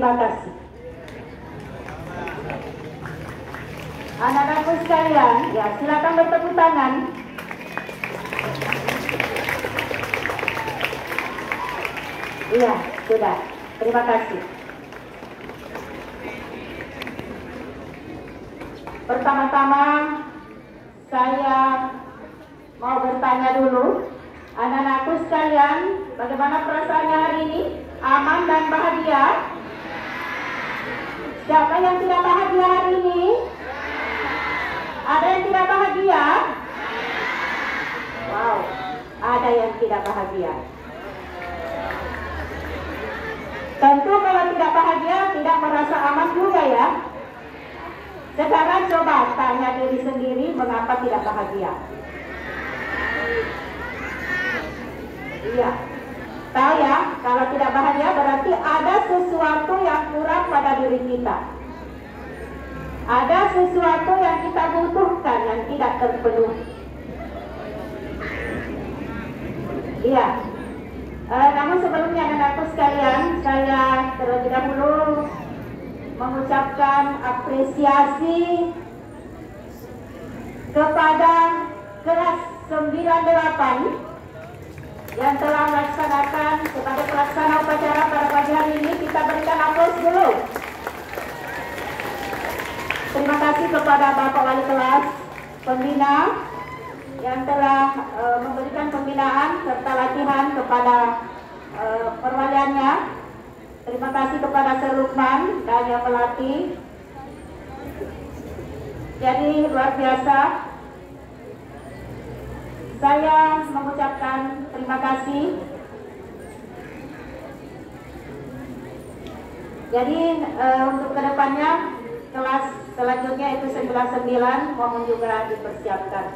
Terima kasih. Anak-anakku sekalian, ya silakan bertepuk tangan. Iya, sudah. Terima kasih. Pertama-tama saya mau bertanya dulu, anak-anakku sekalian, bagaimana perasaannya hari ini? Aman dan bahagia? Siapa yang tidak bahagia hari ini? Ada yang tidak bahagia? Wow, ada yang tidak bahagia. Tentu kalau tidak bahagia, tidak merasa aman juga ya. Sekarang coba tanya diri sendiri, mengapa tidak bahagia? Iya, tahu ya, kalau tidak bahagia berarti ada sesuatu yang kurang pada diri kita. Ada sesuatu yang kita butuhkan yang tidak terpenuhi. Iya. Namun sebelumnya anak-anakku sekalian, saya terlebih dahulu mengucapkan apresiasi kepada kelas 98 yang telah melaksanakan kepada pelaksana upacara pada pagi hari ini. Kita berikan aplaus dulu. Terima kasih kepada Bapak Wali Kelas Pembina yang telah memberikan pembinaan serta latihan kepada perwaliannya. Terima kasih kepada Sir Lukman dan yang melatih. Jadi luar biasa. Saya mengucapkan terima kasih. Jadi untuk kedepannya kelas selanjutnya itu 99 mohon juga dipersiapkan.